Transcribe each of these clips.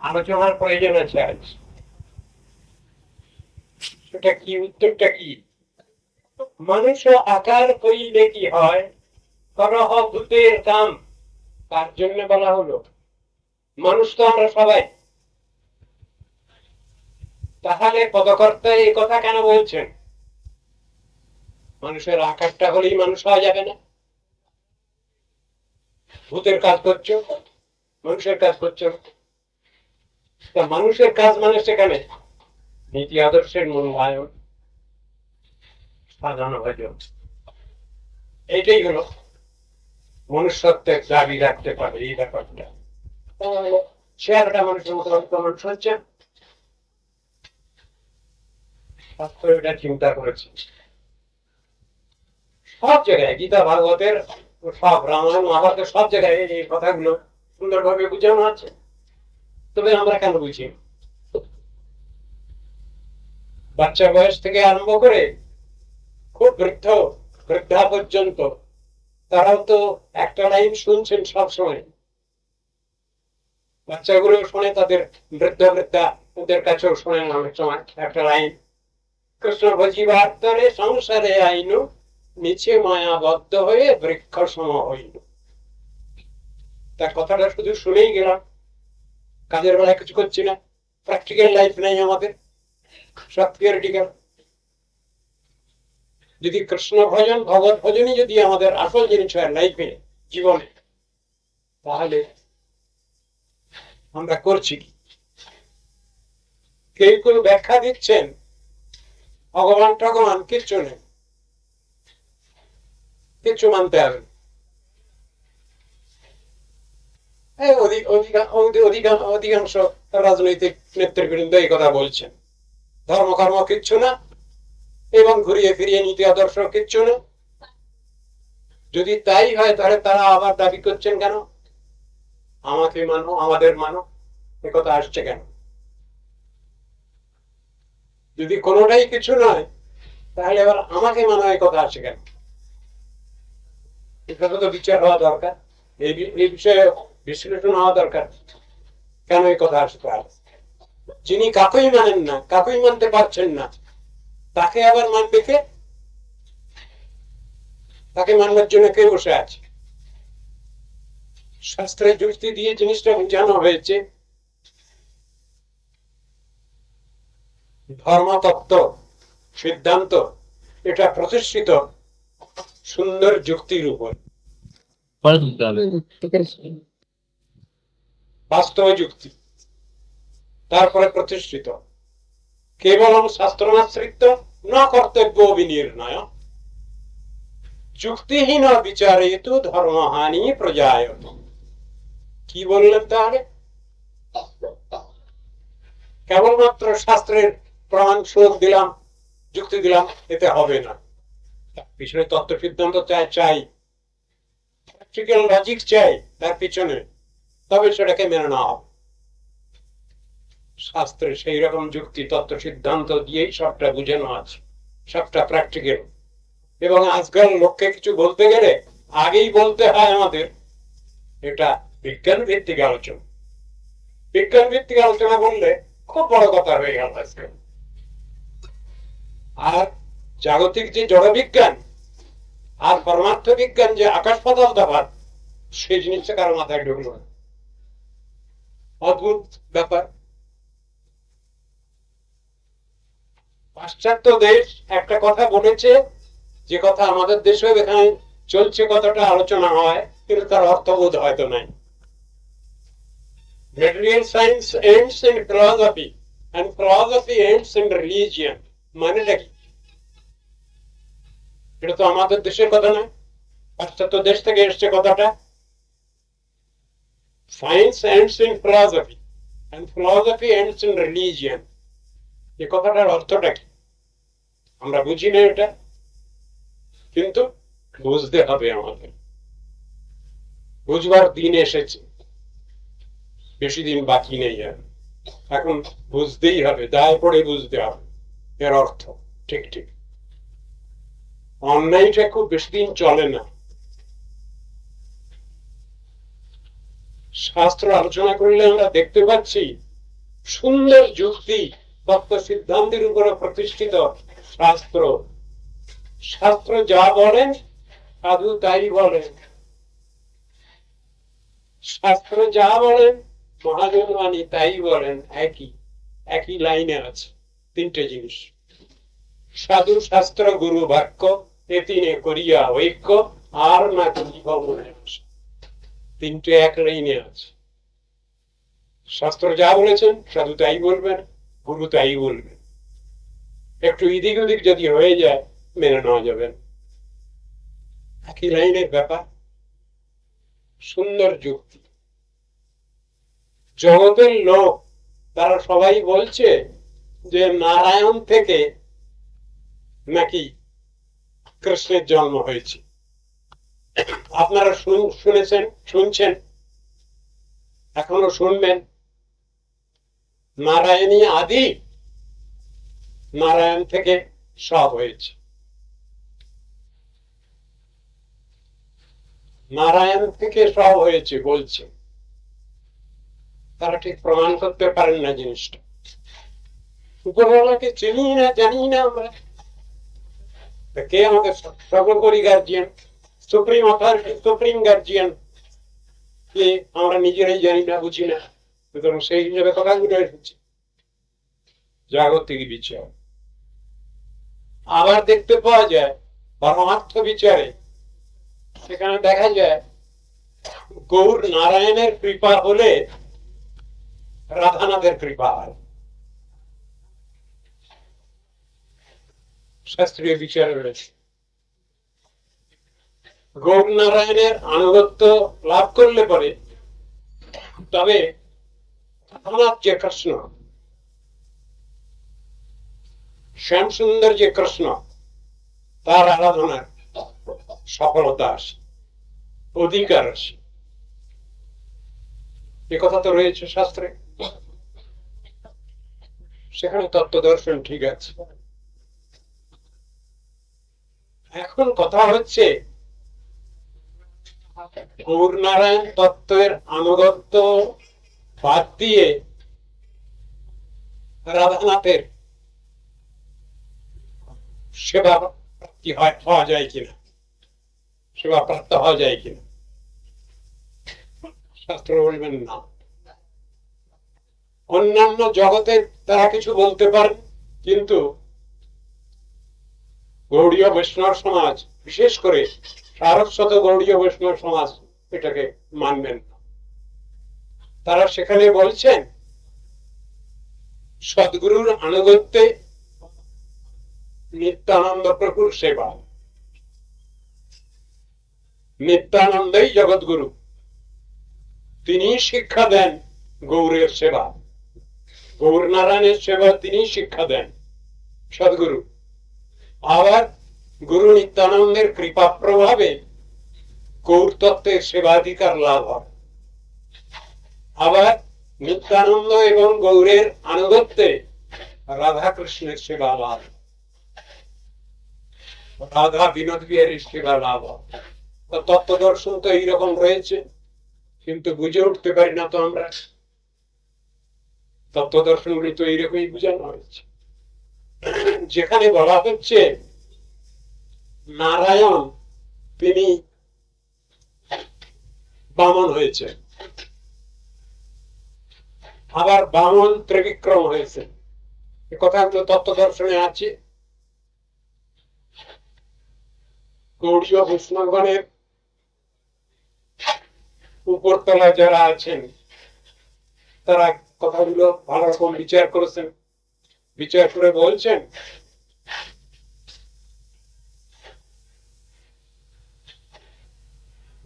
আলোচনার প্রয়োজন আছে আজ। সেটা কি, উত্তরটা কি? মানুষ আকার করিলে কি হয়, করহ ভূতের কাম। তার জন্য বলা হলো মানুষ তো আমরা সবাই। তাহলে পদকর্তা এই কথা কেন বলছেন? মানুষের আকারটা হলেই মানুষ হওয়া যাবে না? ভূতের কাজ করছো, মানুষের কাজ করছো। তা মানুষের কাজ মানে সেখানে নীতি আদর্শের মূল্যায়ন, সাজানো ভজন, এইটাই হলো মনুষ্যত্বের দাবি রাখতে পারে এই ব্যাপারটা। চেয়ারটা মানুষের মতো মানুষ হচ্ছে, এটা চিন্তা করেছি সব জায়গায়, গীতা ভাগবতের সব, রামায়ণ মহাভারতের সব জায়গায় এই কথাগুলো সুন্দরভাবে বুঝানো আছে। তবে আমরা কেন বুঝি? বাচ্চা বয়স থেকে আরম্ভ করে খুব বৃদ্ধা পর্যন্ত তারাও তো একটা লাইন শুনছেন সব সময়। বাচ্চাগুলো শোনে, তাদের বৃদ্ধা ওদের কাছেও শোনেন অনেক সময় একটা লাইন, কৃষ্ণ ভজিবার তরে সংসারে আইনু, নিচে মায়াবদ্ধ হয়ে বৃক্ষ সম হইল। তার কথাটা শুধু শুনেই গেলাম, কাজের বেলায় কিছু করছি না, প্র্যাকটিক্যাল লাইফ নেই আমাদের, সব থিওরিটিক্যাল। যদি কৃষ্ণ ভজন ভগবত ভজনই যদি আমাদের আসল জিনিস হয় লাইফে, জীবনে, তাহলে আমরা করছি কি? কেউ ব্যাখ্যা দিচ্ছেন ভগবান টগবান কিচ্ছু নেই, কিচ্ছু মানতে হবে। অধিকাংশ রাজনৈতিক নেতৃবৃন্দ এই কথা বলছেন, ধর্মকর্ম কিচ্ছু না, এবং ঘুরিয়ে ফিরিয়ে নীতি আদর্শ কিচ্ছু না। যদি তাই হয় তাহলে তারা আবার দাবি করছেন কেন আমাকে মানো, আমাদের মানো, এ কথা আসছে কেন? যদি কোনোটাই কিছু নয় তাহলে আবার আমাকে মানো এই কথা আসছে কেন? এটা তো বিচার হওয়া দরকার, এই বিষয়ে বিশ্লেষণ হওয়া দরকার। কেন এই কথা আসতে পারে? যিনি কাকুই মানেন না, কাকুই মানতে পারছেন না, তাকে আবার মানবে কে? তাকে মানবার জন্য কে বসে আছে? শাস্ত্রের যুক্তি দিয়ে জিনিসটা বোঝানো হয়েছে, ধর্মতত্ত্ব সিদ্ধান্ত এটা প্রতিষ্ঠিত সুন্দর যুক্তির উপর, বাস্তব যুক্তি, তারপরে প্রতিষ্ঠিত। কেবল শাস্ত্রমাশ্রিত না কর্তব্য বিনির্ণয়, যুক্তিহীন বিচারিত ধর্মহানি প্রজায়ত। কি বললেন তাহলে? কেবলমাত্র শাস্ত্রের প্রমাণ শ্লোক দিলাম, যুক্তি দিলাম, এতে হবে না। পিছনে তত্ত্ব সিদ্ধান্ত চাই, প্র্যাকটিক্যাল লজিক চাই তার পিছনে, তবে সেটাকে মেনে নেওয়া হবে। শাস্ত্রে সেই রকম যুক্তি তত্ত্ব সিদ্ধান্ত দিয়েই সবটা বুঝানো আছে, সবটা প্র্যাকটিক্যাল। এবং আজকাল লোককে কিছু বলতে গেলে আগেই বলতে হয় আমাদের এটা বিজ্ঞান ভিত্তিক আলোচনা। বিজ্ঞান ভিত্তিক আলোচনা বললে খুব বড় কথা হয়ে গেল আজকাল। আর জাগতিক যে জড় বিজ্ঞান আর পরমার্থ বিজ্ঞান, যে আকাশ পাতাল তফাৎ, সেই জিনিসটা কারো মাথায় ঢুকলো না। অদ্ভুত ব্যাপার। পাশ্চাত্য দেশ একটা কথা বলেছে, যে কথা আমাদের দেশে এখানে চলছে, কথাটা আলোচনা হয়, কিন্তু তার অর্থবোধ হয়তো নাই। Material science ends in philosophy and philosophy ends in religion. মানেটা কি? এটা তো আমাদের দেশের কথা নয়, পাশ্চাত্য দেশ থেকে এসছে কথাটা। Science ends in philosophy and philosophy ends in religion. এই কথাটার অর্থটা কি? আমরা বুঝি না এটা, কিন্তু বুঝতে হবে আমাদের। বুঝবার দিন এসেছে, বেশি দিন বাকি নেই আর। এখন বুঝতেই হবে, দায় পড়ে বুঝতে হবে এর অর্থ। ঠিক ঠিক, অন্যায়টা খুব বেশি দিন চলে না। শাস্ত্র আলোচনা করলে আমরা দেখতে পাচ্ছি সুন্দর যুক্তি তত্ত্ব সিদ্ধান্তের উপরে প্রতিষ্ঠিত শাস্ত্র। শাস্ত্র যা বলেন সাধু তাই বলেন, শাস্ত্র যা বলেন মহাজন বাণী তাই বলেন। একই একই লাইনে আছে তিনটে জিনিস, সাধু শাস্ত্র গুরু বাক্য এ তিনে করিয়া ঐক্য, আর না জীবনে তিনটে এক লাইনে আছে। শাস্ত্র যা বলেছেন সাধু তাই বলবেন, গুরু তাই বলবেন। একটু এদিক ওদিক যদি হয়ে যায় মেনে নেওয়া যাবেন। একই লাইনের ব্যাপার, সুন্দর যুক্তি। জগতের লোক তারা সবাই বলছে যে নারায়ণ থেকে নাকি কৃষ্ণের জন্ম হয়েছে। আপনারা শুনেছেন, শুনছেন, এখনো শুনবেন। নারায়ণী আদি, নারায়ণ থেকে সব হয়েছে। নারায়ণ থেকে সব হয়েছে বলছে, তারা ঠিক প্রমাণ করতে পারেন না জিনিসটা। উপরওয়ালাকে চিনি না, জানি না আমরা, কে আমাদের সর্বোপরি guardian, supreme authority, supreme guardian কে আমরা নিজেরাই জানি না, বুঝি না। সুতরাং সেই হিসেবে কথাগুলো এসেছে জাগতিক বিচার। আবার দেখতে পাওয়া যায় পরমার্থ বিচারে, সেখানে দেখা যায় গৌর নারায়ণের কৃপা হলে রাধানাথের কৃপা হয়। শাস্ত্রীয় বিচার রয়েছে, গৌর নারায়ণের আনুগত্য লাভ করলে পরে তবে রাধানাথ যে কৃষ্ণ, শ্যাম সুন্দর যে কৃষ্ণ, তার আরাধনার সফলতা আসে, অধিকার আসে। এ কথা তো রয়েছে শাস্ত্রে। সেখানে তত্ত্ব দর্শন ঠিক আছে। এখন কথা হচ্ছে গৌর নারায়ণ তত্ত্বের আনুগত্য বাদ দিয়ে রাধানাথের সেবা প্রাপ্তি হওয়া যায় কিনা, সেবা প্রাপ্ত হওয়া যায় কিনা। শাস্ত্র বলবেন না। অন্যান্য জগতের তারা কিছু বলতে পারেন, কিন্তু গৌড়ীয় বৈষ্ণব সমাজ, বিশেষ করে সারস্বত গৌড়ীয় বৈষ্ণব সমাজ এটাকে মানবেন না। তারা সেখানে বলছেন সদ্গুরুর আনুগত্যে নিত্যানন্দ প্রভুর সেবা, নিত্যানন্দই জগৎগুরু, তিনি শিক্ষা দেন গৌরের সেবা, গৌর নারায়ণের সেবা তিনি শিক্ষা দেন সদ্গুরু। আবার গুরু নিত্যানন্দের কৃপা প্রভাবে গৌর তত্ত্বের সেবাধিকার লাভ হয়। আবার নিত্যানন্দ এবং গৌরের আনুগত্যে রাধা কৃষ্ণের সেবা লাভ, রাধা বিনোদ বিহারীর সেবা লাভ হয়। তত্ত্ব দর্শন তো এইরকম রয়েছে, কিন্তু বুঝে উঠতে পারি না তো আমরা। তত্ত্ব দর্শনগুলি তো এইরকমই বুঝানো হয়েছে। যেখানে বলা হচ্ছে নারায়ণ তিনি বামন হয়েছে, আবার বামন ত্রিবিক্রম হয়েছে, এ কথাগুলো তত্ত্ব দর্শনে আছে। গৌড়ীয় বৈষ্ণবগণের উপরতলায় যারা আছেন তারা কথাগুলো ভালো রকম বিচার করেছেন, বিচার করে বলছেন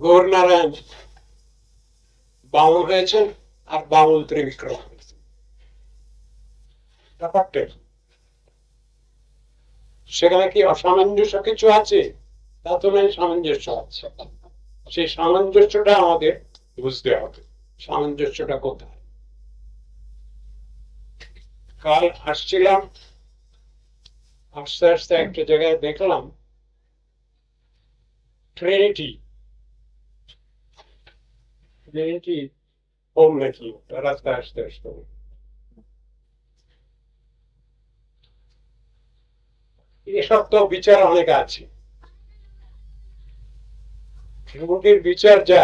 গৌর নারায়ণ বামন হয়েছেন আর বামন ত্রিবিক্রম হয়েছেন। ব্যাপারটা সেখানে কি অসামঞ্জস্য কিছু আছে? তা তো নয়, সামঞ্জস্য আছে। সেই সামঞ্জস্যটা আমাদের বুঝতে হবে, সামঞ্জস্যটা কোথায়। কাল আসছিলাম, আস্তে আস্তে একটা জায়গায় দেখলাম ট্রিনিটি হোম নাকি রাস্তায় আসতে আসতে এসব তো বিচার অনেক আছে, ত্রিমুখীর বিচার যা,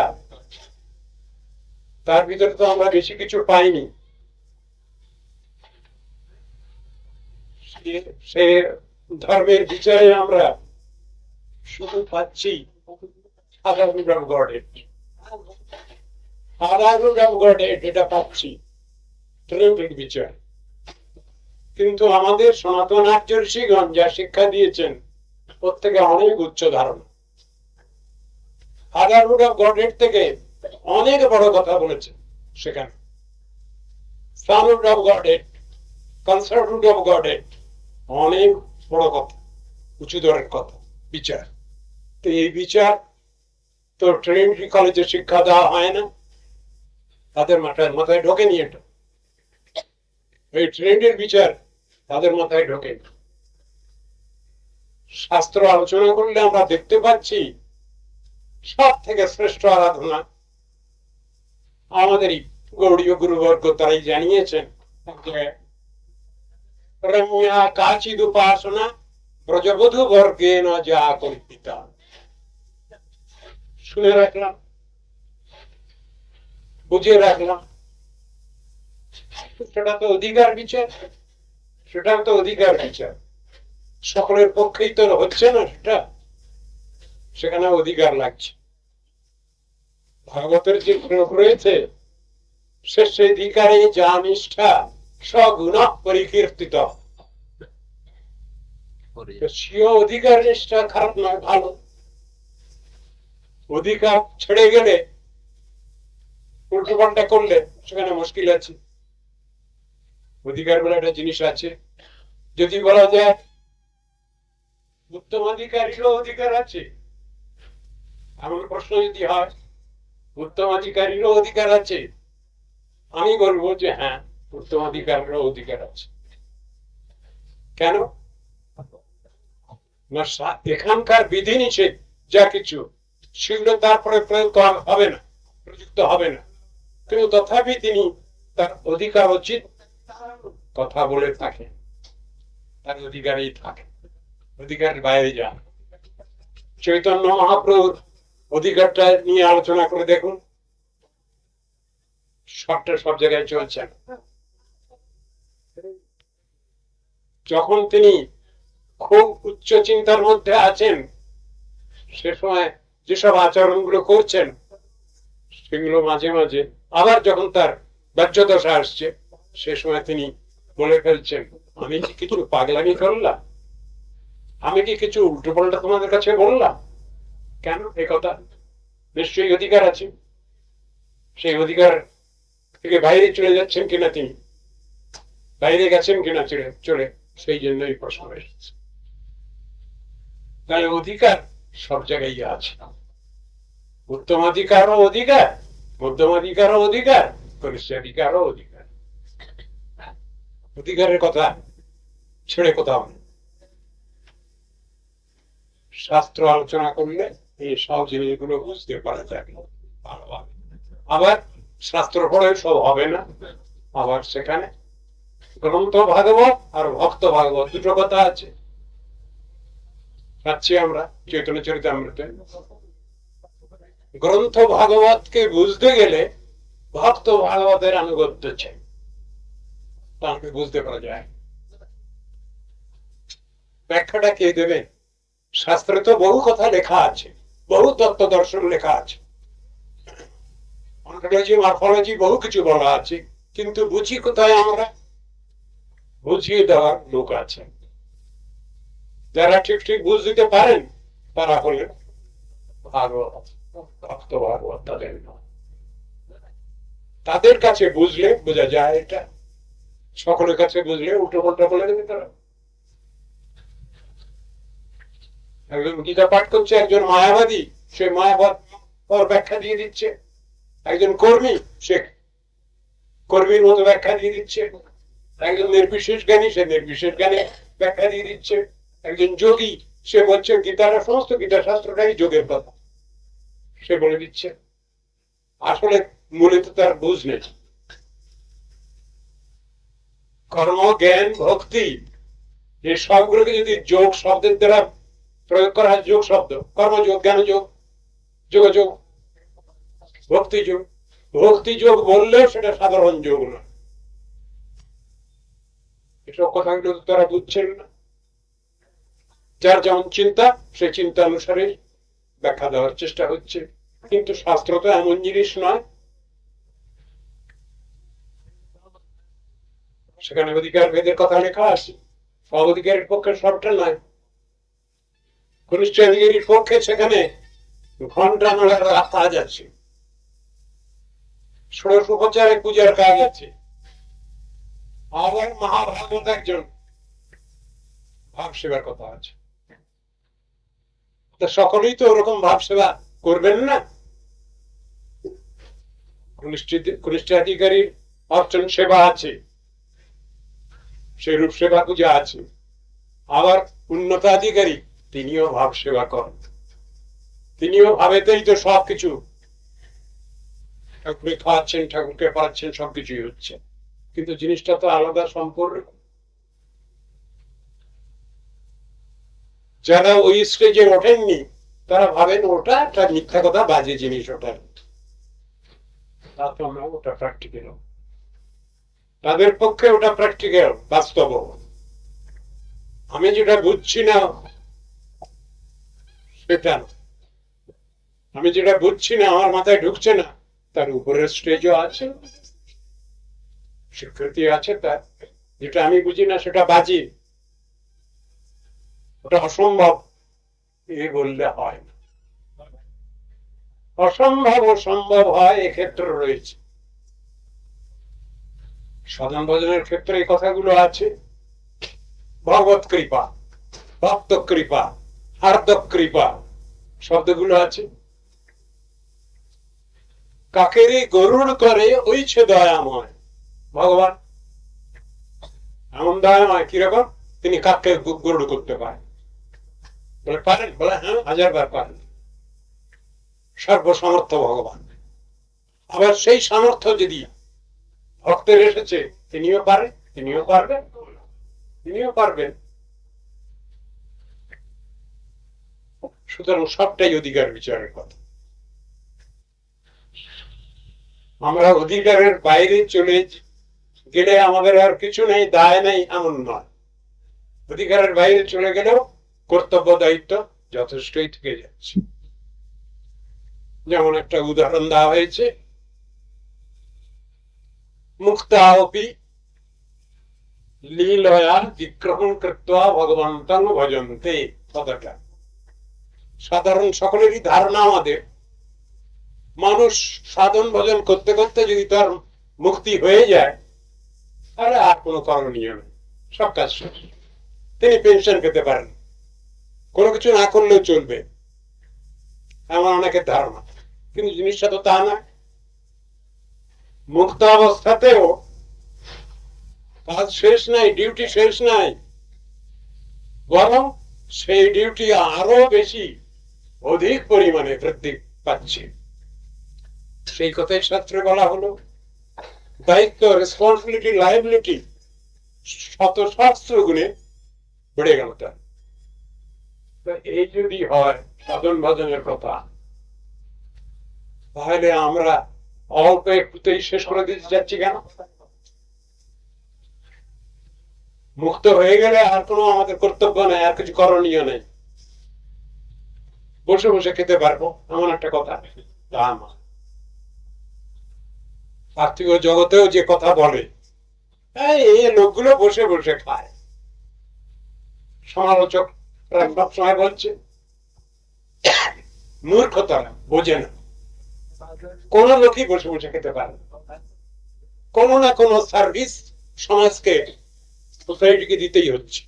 তার ভিতরে তো আমরা বেশি কিছু পাইনি। সে ধর্মের বিচারে আমরা শুধু পাচ্ছি fatherhood of Godhead, fatherhood of Godhead এটা পাচ্ছি ত্রিমুখীর বিচার। কিন্তু আমাদের সনাতন আর্য ঋষিগণ যা শিক্ষা দিয়েছেন প্রত্যেকে অনেক উচ্চ ধারণা, fatherhood of Godhead থেকে অনেক বড় কথা বলেছেন সেখানে, sonhood of Godhead, consorthood of Godhead, অনেক বড় কথা, উঁচু দরের কথা, বিচার। তো এই বিচার তো ট্রিনিটি কলেজে শিক্ষা দেওয়া হয় না, তাদের মাথায় ঢোকেনি এটা, এই ট্রিনিটির বিচার তাদের মাথায় ঢোকে। শাস্ত্র আলোচনা করলে আমরা দেখতে পাচ্ছি সব থেকে শ্রেষ্ঠ আরাধনা আমাদেরই গৌড়ীয় গুরুবর্গ তারাই জানিয়েছেন যে রম্যা কাচিদ উপাসনা ব্রজবধূ বর্গে ন যা কল্পিতা। শুনে রাখলাম, বুঝে রাখলাম, সেটা তো অধিকার বিচার, সেটা তো অধিকার বিচার, সকলের পক্ষেই তো হচ্ছে না সেটা, সেখানে অধিকার লাগছে। ভাগবতের যে প্রয়োগ রয়েছে, শেষাধিকারে যা নিষ্ঠা সগুণ পরিকীর্তিত, স্বীয় অধিকার নিষ্ঠা খারাপ নয়, ভালো। অধিকার ছেড়ে গেলে উল্টো পাল্টা করলে সেখানে মুশকিল আছে। অধিকার বলে একটা জিনিস আছে, যদি বলা যায় উত্তমাধিকারীরও অধিকার আছে, এমন প্রশ্ন যদি হয় উত্তমাধিকারীরও অধিকার আছে, আমি বলবো যে হ্যাঁ, উত্তমাধিকারীরও অধিকার আছে। কেন না, এখানকার বিধি নিষেধ যা কিছু সেগুলো তারপরে প্রয়োগ হবে না, প্রযুক্ত হবে না, কিন্তু তথাপি তিনি তার অধিকার উচিত কথা বলে থাকেন, তার অধিকারেই থাকে, অধিকারের বাইরে যান। চৈতন্য মহাপ্রভুর অধিকারটা নিয়ে আলোচনা করে দেখুন, সবটা সব জায়গায় চলছে। যখন তিনি খুব উচ্চ চিন্তার মধ্যে আছেন, সে সময় যেসব আচরণগুলো করছেন সেগুলো মাঝে মাঝে আবার যখন তার বাহ্যদশা আসছে, সে সময় তিনি বলে ফেলছেন, আমি কি কিছু পাগলামি করলাম, আমি কি কিছু উল্টো পাল্টা তোমাদের কাছে বললাম? কেন এ কথা? নিশ্চয়ই অধিকার আছে, সেই অধিকার থেকে বাইরে চলে যাচ্ছেন কিনা, তিনি বাইরে গেছেন কিনা চলে, সেই জন্যই প্রশ্ন এসেছে। তাই অধিকার সব জায়গায় আছে, উত্তমাধিকারও অধিকার, মধ্যমাধিকারও অধিকার, কনিষ্ঠাধিকারও অধিকার। অধিকারের কথা ছেড়ে কোথাও নেই। শাস্ত্র আলোচনা করলে এই সব জিনিসগুলো বুঝতে পারা যাবে ভালোভাবে। আবার শাস্ত্র পড়ে সব হবে না, আবার সেখানে গ্রন্থ ভাগবত আর ভক্ত ভাগবত দুটো কথা আছে, পাচ্ছি আমরা চৈতন্য চরিতামৃতে। গ্রন্থ ভাগবতকে বুঝতে গেলে ভক্ত ভাগবতের আনুগত্য চাই, তাহলে বুঝতে পারা যায়। ব্যাখ্যাটা কে দেবেন? শাস্ত্রে তো বহু কথা লেখা আছে, বহু তত্ত্ব দর্শন লেখা আছে, অন্টোলজি মরফোলজি বহু কিছু বলা আছে, কিন্তু বুঝি কোথায় আমরা? বুঝিয়ে দেওয়ার লোক আছে, যারা ঠিক ঠিক বুঝ দিতে পারেন তারা হলেন ভাগবত, ভক্ত ভাগবত। তাদের কাছে বুঝলে বোঝা যায়, এটা সকলের কাছে বুঝলে উল্টো পাল্টা বলে দেবে তারা। একজন গীতা পাঠ করছে, একজন মায়াবাদী, সে মায়াবাদ ব্যাখ্যা দিয়ে দিচ্ছে। একজন কর্মী, সে কর্মীর মতো ব্যাখ্যা দিয়ে দিচ্ছে। একজন নির্বিশেষ জ্ঞানী, সে নির্বিশেষ জ্ঞানী ব্যাখ্যা দিয়ে দিচ্ছে। একজন যোগী, সে বলছে গীতার সমস্ত গীতা শাস্ত্রটাই যোগের কথা, সে বলে দিচ্ছে। আসলে মূলত তার বুঝ নেই। কর্ম জ্ঞান ভক্তি এই সবগুলোকে যদি যোগ শব্দের দ্বারা প্রয়োগ করা হয়, যোগ শব্দ, কর্মযোগ, জ্ঞানযোগ, যোগযোগ, ভক্তিযোগ, ভক্তিযোগ বললেও সেটা সাধারণ যোগ নয়। এসব কথাগুলো তারা বুঝছেন না। যার যেমন চিন্তা, সেই চিন্তা অনুসারে ব্যাখ্যা দেওয়ার চেষ্টা হচ্ছে, কিন্তু শাস্ত্র তো এমন জিনিস নয়। সেখানে অধিকার ভেদের কথা লেখা আছে, সব অধিকারের পক্ষে সবটা নয়। কনিষ্ঠ অধিকারীর পক্ষে সেখানে ঘন্টা নাড়ার কাজ আছে, ষোড়শোপচারে পূজার কাজ আছে, আবার মহাভাগবত একজন ভাব সেবার কথা আছে। সকলেই তো ওরকম ভাব সেবা করবেন না। কনিষ্ঠাধিকারীর অর্চন সেবা আছে, সেই রূপ সেবা পূজা আছে। আবার উন্নতাধিকারী তিনিও ভাব সেবা করেন, তিনিও ভাবেতেই তো সবকিছু ঠাকুরকে খাওয়াচ্ছেন, ঠাকুরকে পাচ্ছেন, সবকিছুই হচ্ছে, কিন্তু জিনিসটা তো আলাদা সম্পূর্ণ। যারা ওই স্টেজে ওঠেননি তারা ভাবেন ওটা একটা মিথ্যা কথা, বাজে জিনিস, ওটা প্র্যাকটিক্যাল, তাদের পক্ষে ওটা প্র্যাকটিক্যাল, বাস্তব। আমি যেটা বুঝছি না সেটা, আমি যেটা বুঝছি না, আমার মাথায় ঢুকছে না, তার উপরের স্টেজও আছে, স্বীকৃতি আছে তার। যেটা আমি বুঝি না সেটা বাজি, ওটা অসম্ভব, এ বললে হয় না। অসম্ভব ও সম্ভব হয় এক্ষেত্রে রয়েছে। সাধন ভজনের ক্ষেত্রে এই কথাগুলো আছে। ভগবত কৃপা, ভক্ত কৃপা, হার্দ কৃপা শব্দগুলো আছে। কাকেরই গরুড় করে ওইছে দয়াময় ভগবান, এমন দয়াময় কিরকম, তিনি কাককে গরুড় করতে পারেন। বলে পারেন? বলে হ্যাঁ, 1000 বার পারেন। সর্বসমর্থ ভগবান। আবার সেই সামর্থ্য যদি ভক্তের এসেছে, তিনিও পারেন, তিনিও পারবেন, তিনিও পারবেন। সুতরাং সবটাই অধিকার বিচারের কথা। আমরা অধিকারের বাইরে চলে গেলে আমাদের আর কিছু নেই, দায় নেই, এমন নয়। অধিকারের বাইরে চলে গেলেও কর্তব্য দায়িত্ব যথেষ্টই থেকে যাচ্ছে। যেমন একটা উদাহরণ দেওয়া হয়েছে, মুক্তাপি লীলয়া বিগ্রহণ কৃত্বা ভগবন্তং ভজন্তে। কথাটা সাধারণ সকলেরই ধারণা, আমাদের মানুষ সাধন ভজন করতে করতে যদি তার মুক্তি হয়ে যায়, তাহলে আর কোনো করণীয় নেই, সব কাজ শেষ, তিনি পেনশন পেতে পারেন, কোনো কিছু না করলেও চলবে, এমন অনেকের ধারণা। কিন্তু জিনিসটা তো তা না। মুক্ত অবস্থাতেও কাজ শেষ নাই, ডিউটি শেষ নাই, বরং সেই ডিউটি আরো বেশি, অধিক পরিমাণে বৃদ্ধি পাচ্ছে। সেই কথাই শাস্ত্রে বলা হলো, দায়িত্ব, রেসপন্সিবিলিটি, লাইবিলিটি শত সহস্র গুণে বেড়ে গেল তার। এই যদি হয় সাধন ভজনের কথা, তাহলে আমরা অল্প একটুতেই শেষ করে দিতে যাচ্ছি কেন? মুক্ত হয়ে গেলে আর কোনো আমাদের কর্তব্য নেই, আর কিছু করণীয় নেই, বসে বসে খেতে পারবো, এমন একটা কথা তা না। পার্থিব জগতেও যে কথা বলে, এই লোকগুলো বসে বসে খায়, সমালোচক সবসময় বলছে মূর্খতারা, বোঝে না। কোন লোকই বসে বসে খেতে পারে, কোন না কোন সার্ভিস সমাজকে, সোসাইটিকে দিতেই হচ্ছে,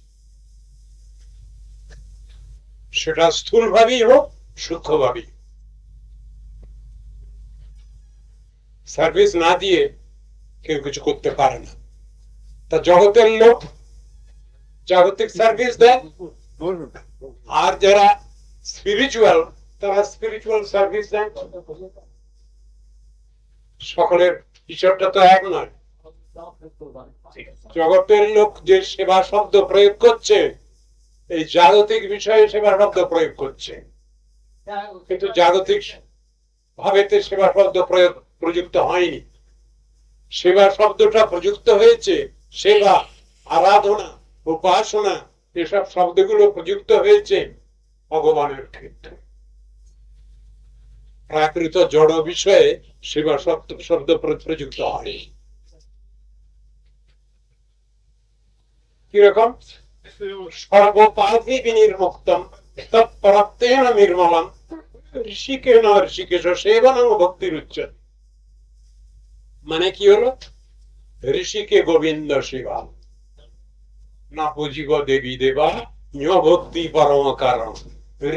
সেটা স্থূল ভাবেই হোক, সূক্ষ্ম ভাবেই। সার্ভিস না দিয়ে কেউ কিছু করতে পারে না। তা জগতের লোক জাগতিক সার্ভিস দেয়, আর যারা স্পিরিচুয়াল তারা স্পিরিচুয়াল সার্ভিস দেয়। সকলের ঈশ্বরটা তো এক নয়, জগতের লোক যে সেবা শব্দ প্রয়োগ করছে, এই জাগতিক বিষয়ে সেবা শব্দ প্রয়োগ করছে, কিন্তু জাগতিক ভাবেতে সেবা শব্দ প্রয়োগ প্রযুক্ত হয়নি। সেবা শব্দটা প্রযুক্ত হয়েছে সেবা, আরাধনা, উপাসনা, এসব শব্দগুলো প্রযুক্ত হয়েছে ভগবানের ক্ষেত্রে। প্রাকৃত জড় বিষয়ে সেবা শব্দ প্রযুক্ত হয়নি। কিরকম? সর্বপাধি বিনির্মুক্তম তৎপরাত্মেন নির্মলম ঋষিকেন ঋষিকেশ সেবনং ভক্তির উচ্চতে। মানে কি হলো? ঋষিকে গোবিন্দ সেবা না পুজিব দেবী দেবা ভক্তি পরম কারণ।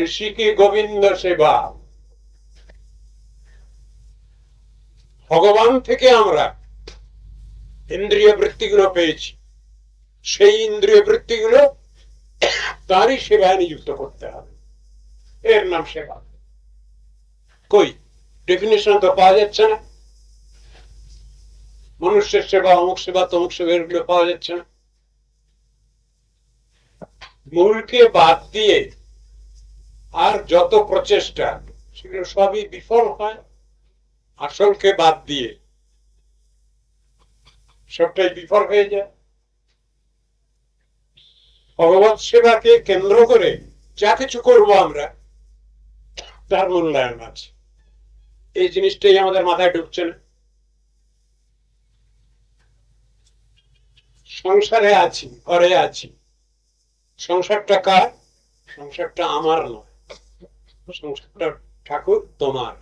ঋষিকে গোবিন্দ সেবা। ভগবান থেকে আমরা ইন্দ্রিয় বৃত্তিগুলো পেয়েছি, সেই ইন্দ্রিয় বৃত্তিগুলো তারই সেবায় নিযুক্ত করতে হবে, এর নাম সেবা। কই ডেফিনেশন তো পাওয়া যাচ্ছে না। মনুষ্যের সেবা, অমুক সেবা, তমুক সেবা, এগুলো পাওয়া যাচ্ছে না। মূলকে বাদ দিয়ে আর যত প্রচেষ্টা, সেগুলো সবই বিফল হয়। আসলকে বাদ দিয়ে সবটাই বিফল হয়ে যায়। ভগবত সেবাকে কেন্দ্র করে যা কিছু করবো আমরা, তার মূল্যায়ন আছে। এই জিনিসটাই আমাদের মাথায় ঢুকছে না। সংসারে আছি, ঘরে আছি, সংসারটা কার? সংসারটা আমার নয়, সংসারটা ঠাকুর তোমার।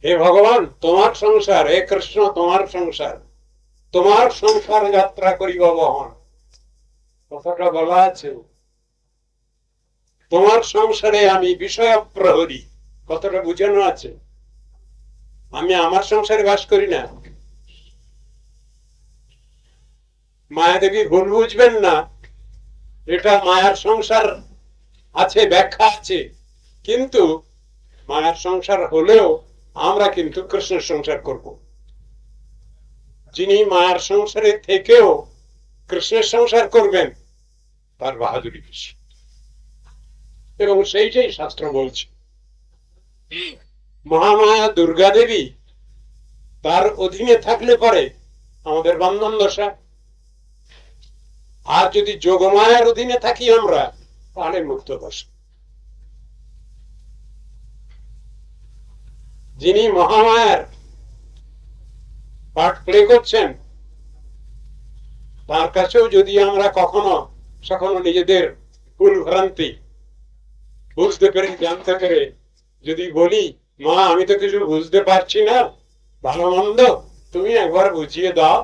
হে ভগবান তোমার সংসার, হে কৃষ্ণ তোমার সংসার, তোমার সংসার যাত্রা করিব বহন। কথাটা বলা আছে, তোমার সংসারে আমি বিষয় প্রহরী, কথাটা বুঝানো আছে। আমি আমার সংসারে বাস করি না। মায়াদেবী ভুল বুঝবেন না, এটা মায়ার সংসার আছে, ব্যাখ্যা আছে, কিন্তু মায়ার সংসার হলেও আমরা কিন্তু কৃষ্ণের সংসার করব। যিনি মায়ার সংসারে থেকেও কৃষ্ণের সংসার করবেন, তার বাহাদুরি বেশি, এবং সেইটাই শাস্ত্র বলছে। মহামায়া দুর্গা দেবী, তার অধীনে থাকলে পরে আমাদের বন্ধন দশা। আর যদি যোগমায়ার অধীনে থাকি আমরা, তাহলে মুক্ত দশা। যিনি মহামায়ার পার্ট প্লে করছেন, তার কাছেও যদি আমরা কখনো সখনো নিজেদের ভুল ভ্রান্তি বুঝতে পেরে, জানতে পেরে যদি বলি, মা আমি তো কিছু বুঝতে পারছি না, ভালো মন্দ তুমি একবার বুঝিয়ে দাও,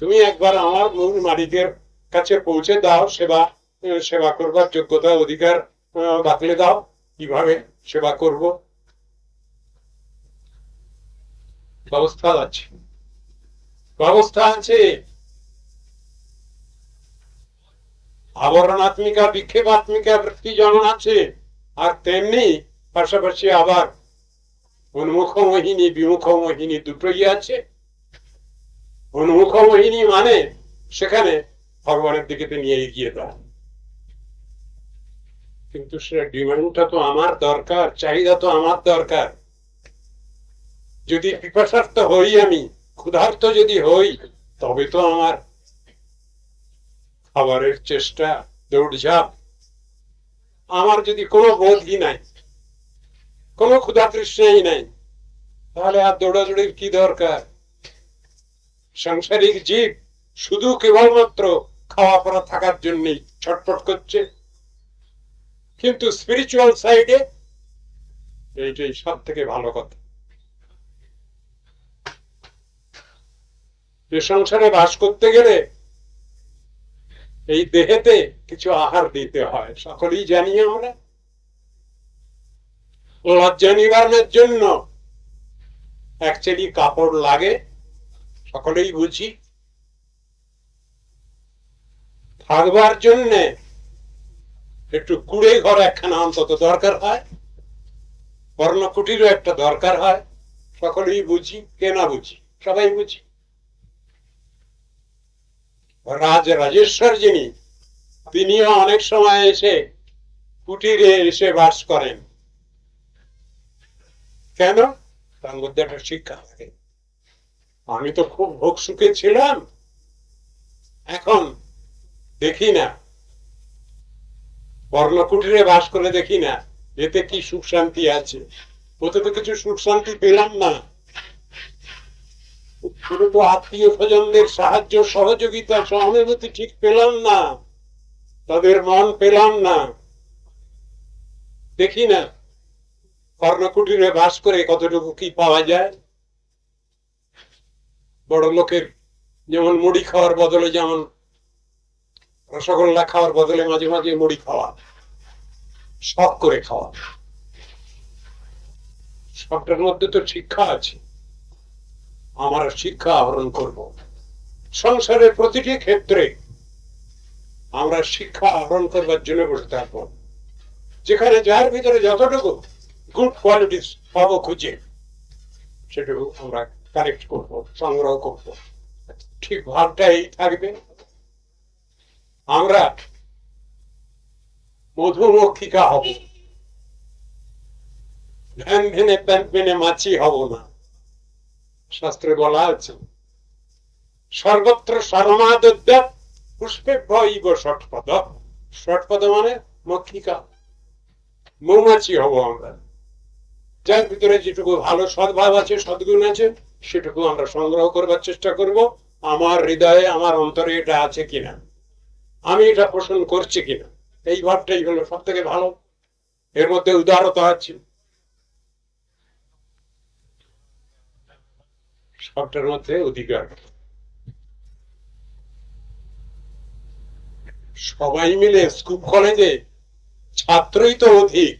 তুমি একবার আমার মূল মালিকের কাছে পৌঁছে দাও, সেবা করবার যোগ্যতা অধিকার বাতলে দাও, কিভাবে সেবা করব। ব্যবস্থা আছে, ব্যবস্থা আছে। আবরণাত্মিকা বিক্ষেপাত্মিকা বৃত্তি যেমন আছে, আর তেমনি পাশাপাশি আবার উন্মুখ মোহিনী বিমুখ মোহিনী দুটোই আছে। উন্মুখ মোহিনী মানে সেখানে ভগবানের দিকে নিয়ে এগিয়ে দেয়, কিন্তু সে ডিমান্ডটা তো আমার দরকার, চাহিদা তো আমার দরকার। যদি পিপাসার্থ হই, আমি ক্ষুধার্ত যদি হই, তবে তো আমার খাবারের চেষ্টা, দৌড়ঝাঁপ। আমার যদি কোনো বোধই নাই, কোনো ক্ষুধা তৃষ্ণাই নাই, তাহলে আর দৌড়াদৌড়ির কি দরকার? সাংসারিক জীব শুধু কেবলমাত্র খাওয়া পড়া থাকার জন্যই ছটফট করছে, কিন্তু স্পিরিচুয়াল সাইডে এইটাই সব থেকে ভালো কথা। যে সংসারে বাস করতে গেলে এই দেহেতে কিছু আহার দিতে হয়, সকলেই জানি আমরা। লজ্জা নিবারণের জন্য অ্যাকচুয়ালি কাপড় লাগে, সকলেই বুঝি। থাকবার জন্য একটু কুড়ে ঘর একখানা অন্তত দরকার হয়, বর্ণকুটিরও একটা দরকার হয়, সকলেই বুঝি। কে না বুঝি? সবাই বুঝি। রাজেশ্বর যিনি, তিনিও অনেক সময় এসে কুটিরে এসে বাস করেন। কেন? তার মধ্যে একটা শিক্ষা থাকে। আমি তো খুব ভোগ সুখে ছিলাম, এখন দেখি না, বর্ণকুটিরে বাস করে দেখি না এতে কি সুখ শান্তি আছে। ওতে তো কিছু সুখ শান্তি পেলাম না, শুধু তো আত্মীয় স্বজনদের সাহায্য সহযোগিতা সহানুভূতি ঠিক পেলাম না, তাদের মন পেলাম না। দেখি না কর্ণকুটিরে বাস করে কতটুকু কি পাওয়া যায়। বড় লোকের যেমন মুড়ি খাওয়ার বদলে, যেমন রসগোল্লা খাওয়ার বদলে মাঝে মাঝে মুড়ি খাওয়া, শখ করে খাওয়া, সবটার মধ্যে তো শিক্ষা আছে। আমরা শিক্ষা আহরণ করব সংসারের প্রতিটি ক্ষেত্রে। আমরা শিক্ষা আহরণ করবার জন্য বসে থাকবো, যেখানে যার ভিতরে যতটুকু গুড কোয়ালিটিস পাবো খুঁজে, সেটুকু আমরা কালেক্ট করব, সংগ্রহ করব। ঠিক ভাবটাই থাকবে। আমরা মধুমক্ষিকা হব, ভ্যান ভেনে প্যান ভেনে মাছি হব না। শাস্ত্রে বলা আছে সর্বত্র সর্মাদ্য পুষ্পে ভৈব ষটপদ। ষটপদ মানে মক্ষিকা, মৌমাছি হব আমরা। যার ভিতরে যেটুকু ভালো সদ্ভাব আছে, সদ্গুণ আছে, সেটুকু আমরা সংগ্রহ করবার চেষ্টা করব। আমার হৃদয়ে, আমার অন্তরে এটা আছে কিনা, আমি এটা পোষণ করছি কিনা, এই ভাবটাই হলো সব থেকে ভালো। এর মধ্যে উদারতা আছে, সবটার মধ্যে অধিকার। সবাই মিলে স্কুল কলেজে ছাত্রই তো অধিক,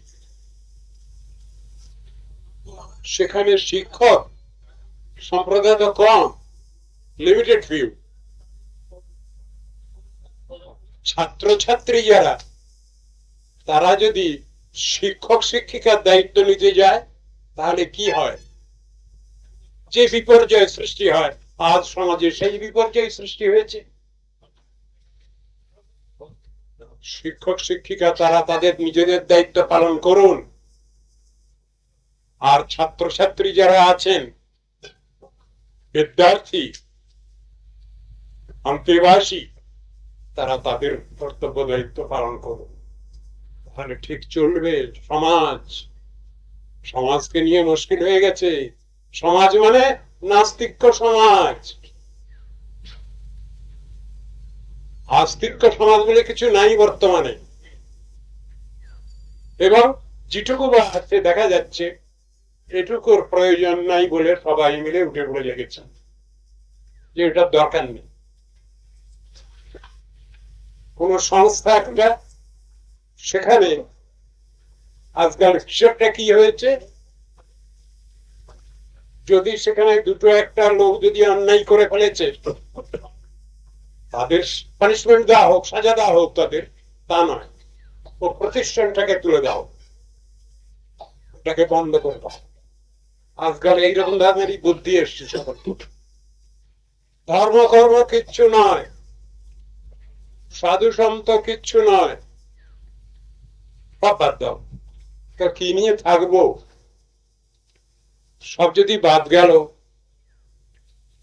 সেখানে শিক্ষক সম্প্রদায় তো কম, লিমিটেড ফিউ। ছাত্র ছাত্রী যারা, তারা যদি শিক্ষক শিক্ষিকার দায়িত্ব নিতে যায়, তাহলে কি হয়? যে বিপর্যয় সৃষ্টি হয়, আজ সমাজে সেই বিপর্যয় সৃষ্টি হয়েছে। শিক্ষক শিক্ষিকা তারা তাদের নিজেদের দায়িত্ব পালন করুন, আর ছাত্র ছাত্রী যারা আছেন, বিদ্যার্থী, অন্তর্বাসী, তারা তাদের কর্তব্য দায়িত্ব পালন করুন। তাহলে ঠিক চলবে সমাজ। সমাজকে নিয়ে মুশকিল হয়ে গেছে। সমাজ মানে নাস্তিক্য সমাজ। আস্তিক্য সমাজ বলে কিছু নাই বর্তমানে। এবং যেটুকু বা আছে দেখা যাচ্ছে, এটুকুর প্রয়োজন নাই বলে সবাই মিলে উঠে পড়ে লেগেছে যে এটার দরকার নেই। কোন সংস্থা একটা, সেখানে আজকাল হিসাবটা কি হয়েছে, যদি সেখানে দুটো একটা লোক যদি অন্যায় করে ফেলেছে, তাদের পানিশমেন্ট দেওয়া হোক, সাজা দেওয়া হোক তাদের, তা নয়, ও প্রতিষ্ঠানটাকে তুলে দাও, ওটাকে বন্ধ করে দাও। আজকাল এইরকম ধরনেরই বুদ্ধি এসছে সকল। ধর্ম কর্ম কিচ্ছু নয়, সাধু সন্ত কিচ্ছু নয়, বাদ দাও। তা কি নিয়ে থাকবো? সব যদি বাদ গেল,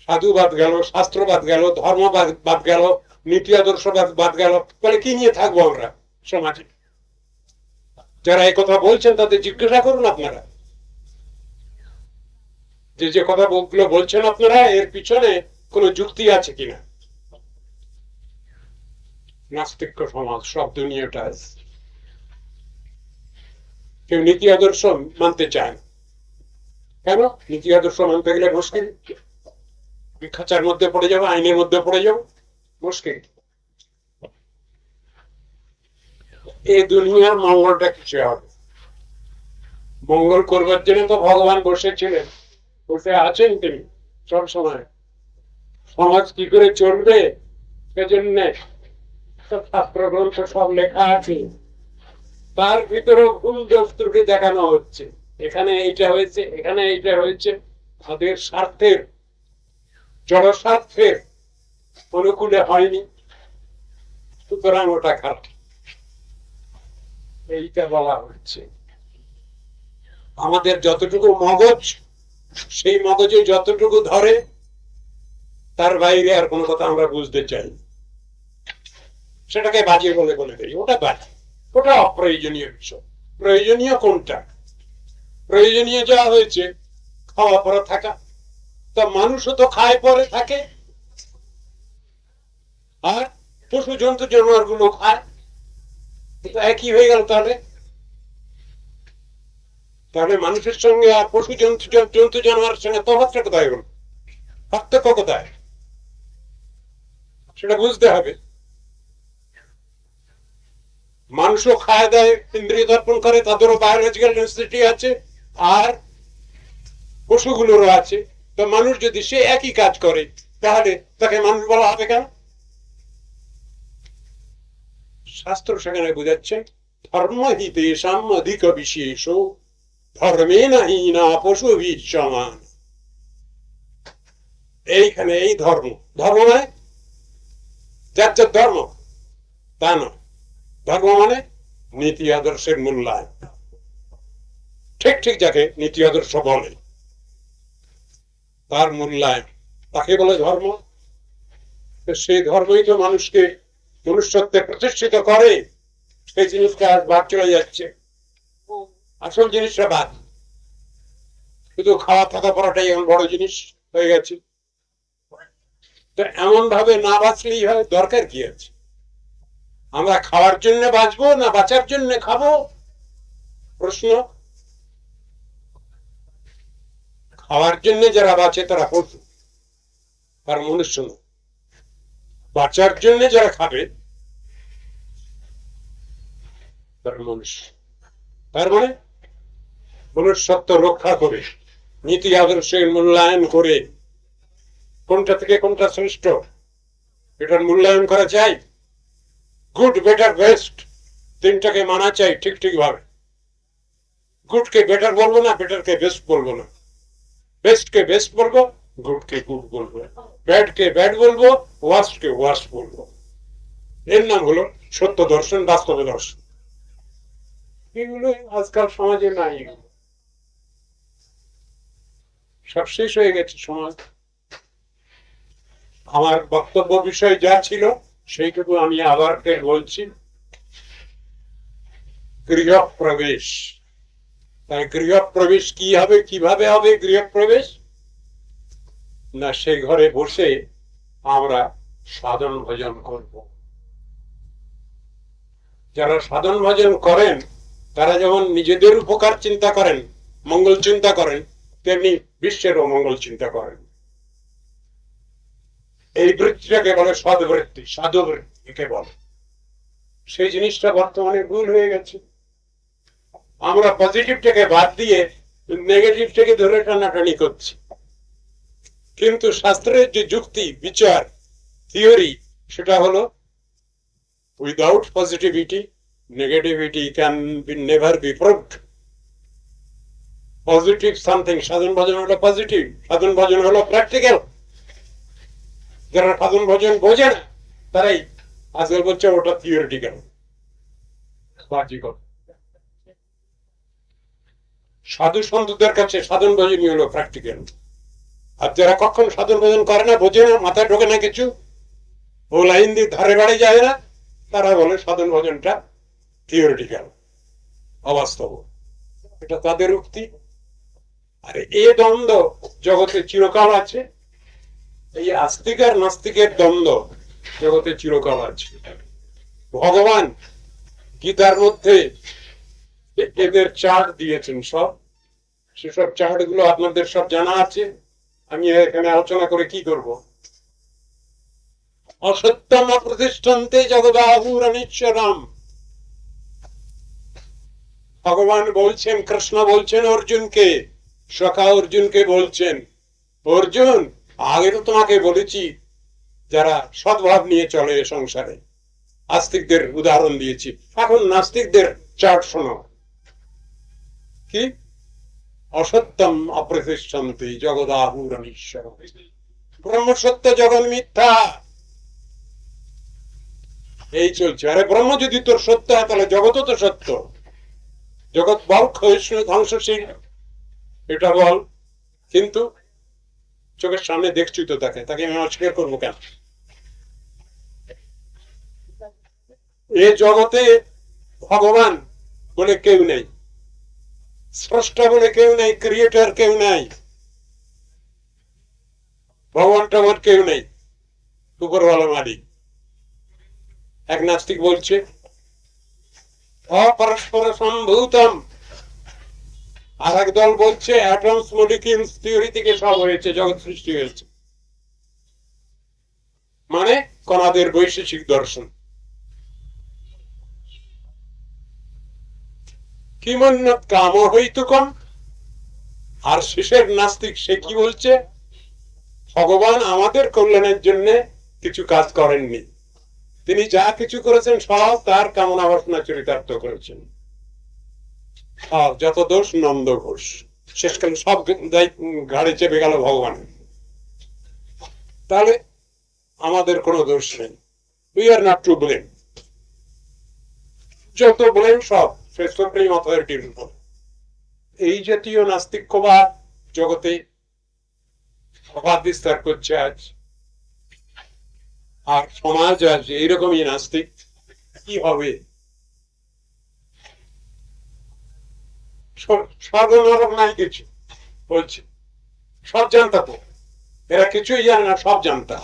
সাধু বাদ গেল, শাস্ত্র বাদ গেল, ধর্ম বাদ গেল, নীতি আদর্শ বাদ গেল, তাহলে কি নিয়ে থাকবো আমরা সমাজে? যারা এই কথা বলছেন তাদের জিজ্ঞাসা করুন আপনারা, যে কথাগুলো বলছেন আপনারা, এর পিছনে কোন যুক্তি আছে কিনা। নাস্তিক্য সমাজ সব দুনিয়াটা। কেউ নীতি আদর্শ মানতে চায় না। কেন? নীতি আদর্শ মানতে গেলে মুশকিল, খাঁচার মধ্যে পড়ে যাবো, আইনের মধ্যে পড়ে যাবো, মুশকিল। এই দুনিয়ার মঙ্গলটা কিছু হবে, মঙ্গল করবার জন্য তো ভগবান বসেছিলেন, বসে আছেন তিনি সব সময়। সমাজ কি করে চলবে সেজন্য শাস্ত্র গ্রন্থ সব লেখা আছে, তার ভিতরে ভুল দোষ ত্রুটি দেখানো হচ্ছে। এখানে এইটা হয়েছে, এখানে এইটা হয়েছে, তাদের স্বার্থের, জড়স্বার্থের অনুকূলে হয়নি, সুতরাং ওটা খারাপ। এইটা বলা হচ্ছে। আমাদের যতটুকু মগজ, সেই মগজে যতটুকু ধরে, তার বাইরে আর কোনো কথা আমরা বুঝতে চাই, সেটাকে বাজে বলে বলে দেই, ওটা বাজে, ওটা অপ্রয়োজনীয় বিষয়। প্রয়োজনীয় কোনটা? প্রয়োজনীয় যা হয়েছে খাওয়া পরে থাকা। তা মানুষও তো খায় পরে থাকে, আর পশু জন্তু জানোয়ার গুলো খায়, একই হয়ে গেল। তাহলে তাহলে মানুষের সঙ্গে আর পশু জন্তু জানোয়ারের সঙ্গে তফাৎটা কোথায় হল? পার্থক্য কোথায়? সেটা বুঝতে হবে। মানুষও খায় দেয়, ইন্দ্রিয় দর্পণ করে, তাদেরও বায়োলজিক্যাল নেসেসিটি আছে, আর পশুগুলোরও আছে। তো মানুষ যদি সে একই কাজ করে, তাহলে তাকে মানুষ বলা হবে কেন? শাস্ত্র সেখানে বোঝাচ্ছে, ধর্ম হি তেষাম অধিক বিশেষ, ধর্মে নাহি না পশু সমান। এইখানে এই ধর্ম, ধর্ম মানে যার যার ধর্ম তা নয়। ধর্ম মানে নীতি আদর্শের মূল্যায়ন। ঠিক ঠিক যাকে নীতি আদর্শ বলে, তার মূল্যায়ন, তাকে বলে ধর্ম। সেই ধর্মই তো মানুষকে মনুষ্যত্বে প্রতিষ্ঠিত করে। সেই জিনিসটা আজ বাদ চলে যাচ্ছে, আসল জিনিসটা বাদ। শুধু খাওয়া থাকা পড়াটাই এখন বড় জিনিস হয়ে গেছে। তো এমন ভাবে না বাঁচলেই হয়, দরকার কি আছে? আমরা খাওয়ার জন্য বাঁচবো না বাঁচার জন্য খাবো? প্রশ্ন। খাওয়ার জন্য যারা বাঁচে তারা পশু, আর মনুষ্য না। বাঁচার জন্য যারা খাবে তারা মনুষ্য। তার মানে মনুষ্যত্ব রক্ষা করে, নীতি আদর্শের মূল্যায়ন করে, কোনটা থেকে কোনটা শ্রেষ্ঠ এটার মূল্যায়ন করা চাই। গুড, বেটার, বেস্ট, তিনটাকে মানা চাই ঠিক ঠিক ভাবে। গুডকে বেটার বলবো না, বেটারকে বেস্ট বলবো না, বেস্টকে বেস্ট বলবো, গুডকে গুড বলবো, ব্যাডকে ব্যাড বলবো, ওয়ার্স্টকে ওয়ার্স্ট বলবো। এর নাম হলো সত্য দর্শন, বাস্তব দর্শন। এগুলো আজকাল সমাজে নাই, সব শেষ হয়ে গেছে সমাজ। আমার বক্তব্য বিষয় যা ছিল সেইটুকু আমি আবার বলছি। গৃহপ্রবেশ। তাই গৃহপ্রবেশ কি হবে, কিভাবে হবে গৃহপ্রবেশ? না, সেই ঘরে বসে আমরা সাধন ভজন করব। যারা সাধন ভজন করেন তারা যেমন নিজেদের উপকার চিন্তা করেন, মঙ্গল চিন্তা করেন, তেমনি বিশ্বেরও মঙ্গল চিন্তা করেন। এই বৃত্তিটাকে বলে সদ্বৃত্তি, সাধুবৃত্তিকে বলে। সেই জিনিসটা বর্তমানে ভুল হয়ে গেছে। আমরা পজিটিভটাকে বাদ দিয়ে নেগেটিভটাকে ধরে টানাটানি করছি। কিন্তু শাস্ত্রের যে যুক্তি, বিচার, থিওরি, সেটা হলো without positivity negativity can be never be proved. Positive something, সাধন ভজন হলো পজিটিভ, সাধন ভজন হলো প্র্যাকটিক্যাল। যারা সাধন ভজন বোঝে না তারাই আজকাল বলছে ওটা থিওরিটিক্যাল, বাহ্যিক। সাধু সন্তদের কাছে সাধন ভজনই হলো প্র্যাকটিক্যাল। আর যারা কখন সাধন ভজন করে না, বোঝে না, মাথায় ঢোকে না কিছু, ও লাইন দিয়ে ধারে বাড়ি যায় না, তারা বলে সাধন ভজনটা থিওরিটিক্যাল, অবাস্তব। এটা তাদের উক্তি। আর এই দ্বন্দ্ব জগতে চিরকাল আছে। এই আস্তিক আর নাস্তিকের দ্বন্দ্ব জগতে চিরকাল আছে। ভগবান গীতার মধ্যে এদের চার্ট দিয়েছেন সব, সেসব চার্ট গুলো আপনাদের সব জানা আছে। আমি এখানে আলোচনা করে কি করব? অসত্যম প্রতিষ্ঠান্তে জগদাহুরনিশ্বরাম। ভগবান বলছেন, কৃষ্ণ বলছেন অর্জুনকে, সখা অর্জুনকে বলছেন, অর্জুন আগে তো তোমাকে বলেছি যারা সদ্ভাব নিয়ে চলে সংসারে, আস্তিকদের উদাহরণ দিয়েছি, এখন নাস্তিকদের চার্ট শোনো। কি? অসত্যম অপ্রতিষ্ঠান্তে জগদাহুরনিশ্বরাম। ব্রহ্মসত্য, জগৎ মিথ্যা। এই চলছে। আরে ব্রহ্ম যদি তোর সত্য হয় তাহলে জগৎও তো সত্য। জগৎ বল ক্ষয়িষ্ণু ধ্বংসশীল, এটা বল। কিন্তু চোখের সামনে দেখছি তো তাকে আমি অস্বীকার করবো কেন? এ জগতে ভগবান বলে কেউ নেই, স্রষ্টা বলে কেউ নেই, ক্রিয়েটর কেউ নাই, ভগবান টগবান কেউ নেই, উপরওয়ালা মালিক। এক নাস্তিক বলছে অপরস্পর সম্ভূতম, আর এক দল বলছে অ্যাটমস মলিকিউলস থিওরি থেকে সব হয়েছে, জগৎ সৃষ্টি হয়েছে। মানে কণাদের বৈশেষিক দর্শন। কিমন্যৎ কাম হইতুকম। আর শেষের নাস্তিক সে কি বলছে? ভগবান আমাদের কল্যাণের জন্য কিছু কাজ করেননি, তিনি যা কিছু করেছেন সব তার কামনা বাসনা চরিতার্থ করেছেন। যত দোষ নন্দ ঘোষ, শেষকালে সব ঘাড়ে চেপে গেল ভগবানের। তাহলে আমাদের কোনো দোষ নেই, we are not to blame. যত ব্লেম সব সুপ্রিম অথরিটির উপর। এই জাতীয় নাস্তিক্যবাদ জগতে প্রভাব বিস্তার করছে আজ। আর সমাজ আজ এইরকমই নাস্তিক। কি হবে? স্বর্গ নরক নাই কিছু বলছে, সব জানতা তো, এরা কিছুই জানে না, সব জানতা।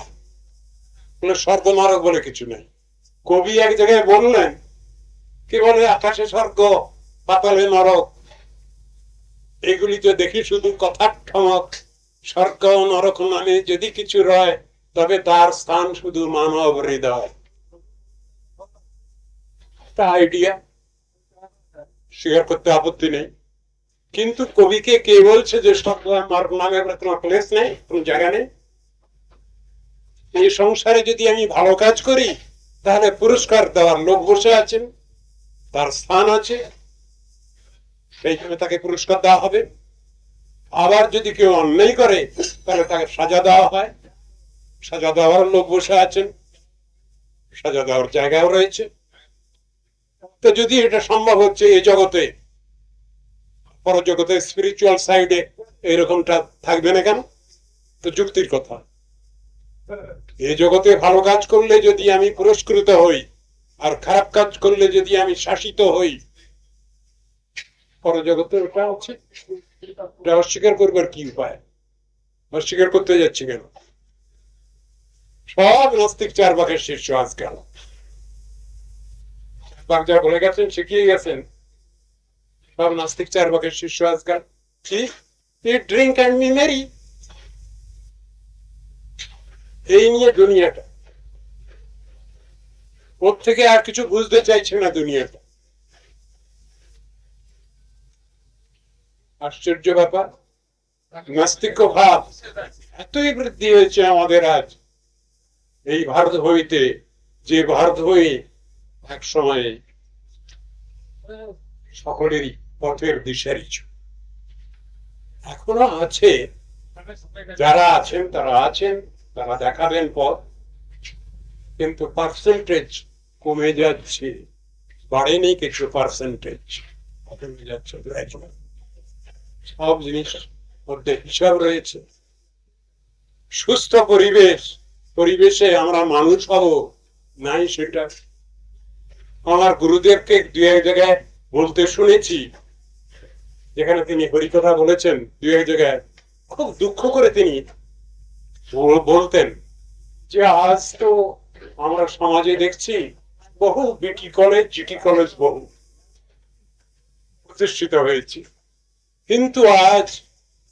স্বর্গ নরক বলে কিছু নেই। কবি এক জায়গায় বললেন, কি বলে, আকাশে স্বর্গ পাতালে নরক, এগুলি তো দেখি শুধু কথার ঠমক। স্বর্গ নরক নামে যদি কিছু রয়, তবে তার স্থান শুধু মানব হৃদয়। তা আইডিয়া, স্বীকার করতে আপত্তি নেই। কিন্তু কবিকে কে বলছে যে স্বর্গ নরক নামে তোমার প্লেস নেই, কোন জায়গা নেই? এই সংসারে যদি আমি ভালো কাজ করি তাহলে পুরস্কার দেওয়ার লোক বসে আছেন, তার স্থান আছে, সেই জন্য তাকে পুরস্কার দেওয়া হবে। আবার যদি কেউ অন্যায় করে তাহলে তাকে সাজা দেওয়া হয়, সাজা দেওয়ার লোক বসে আছেন, সাজা দেওয়ার জায়গাও রয়েছে। তো যদি এটা সম্ভব হচ্ছে এই জগতে, পরজগতে স্পিরিচুয়াল সাইডে এরকমটা থাকবে না কেন? তো যুক্তির কথা। এই জগতে ভালো কাজ করলে যদি আমি পুরস্কৃত হই, আর খারাপ কাজ করলে যদি আমি শাসিত হই, পরজগতে ওটা আছে। এটা অস্বীকার করবার কি উপায়? অস্বীকার করতে যাচ্ছি কেন? সব নাস্তিক চার বাঘের শীর্ষ আজকাল। বাঘ যা বলে গেছেন, শিখিয়ে গেছেন, সব নাস্তিক চার বাঘের শীর্ষ আজকাল। কি ড্রিঙ্ক অ্যান্ড বি মেরি, এই নিয়ে দুনিয়াটা। ওর থেকে আর কিছু বুঝতে চাইছে না দুনিয়াটা। আশ্চর্য ব্যাপার, নাস্তিক্য ভাব এতই বৃদ্ধি হয়েছে আমাদের আজ এই ভারত ভূমিতে, যে ভারত ভূমি এক সময় সকলেরই পথের দিশারি। এখনো আছে, যারা আছেন তারা আছেন, তারা দেখাবেন পথ, কিন্তু পার্সেন্টেজ কমে যাচ্ছে, বাড়েনি কিছু, পার্সেন্টেজ কমে যাচ্ছে। সব জিনিস মধ্যে হিসাব রয়েছে। সুস্থ পরিবেশ, পরিবেশে আমরা মানুষ হব নাই সেটা। আমার গুরুদেবকে দু এক জায়গায় বলতে শুনেছি, যেখানে তিনি হরিকথা বলেছেন, দু এক জায়গায় খুব দুঃখ করে তিনি বলতেন যে আজ তো আমরা সমাজে দেখছি বহু বিটি কলেজ, জিটি কলেজ বহু প্রতিষ্ঠিত হয়েছে, কিন্তু আজ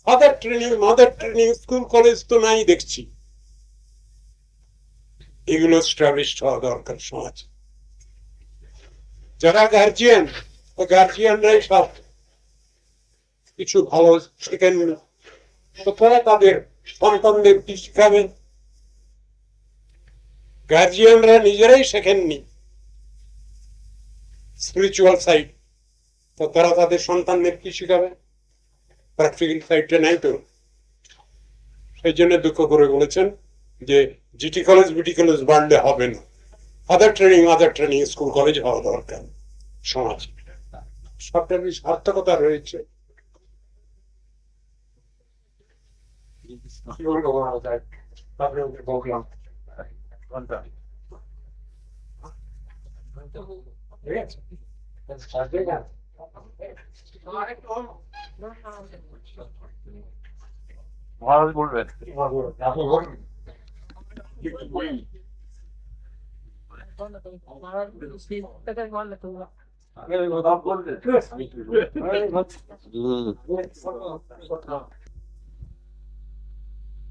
father training, mother training, school college তো নাই দেখছি। এগুলো স্টাবলিশ হওয়া দরকার সমাজ। যারা গার্জিয়ান, গার্জিয়ানরাই সব কিছু ভালো শেখেন, তারা তাদের সন্তানদের কি শিখাবেন? গার্জিয়ানরা নিজেরাই শেখেননি স্পিরিচুয়াল সাইড, তো তারা তাদের সন্তানদের কি শিখাবে? প্র্যাকটিক্যাল সাইডটা নাই তো। সেই জন্য দুঃখ করে বলেছেন যে জিটি কলেজ, বিটি কলেজ বাড়লে হবে না, আদার ট্রেনিং স্কুল কলেজ হওয়া দরকার সমাজ সবটারই সার্থকতা রয়েছে। মহারাজ বলবেন হুম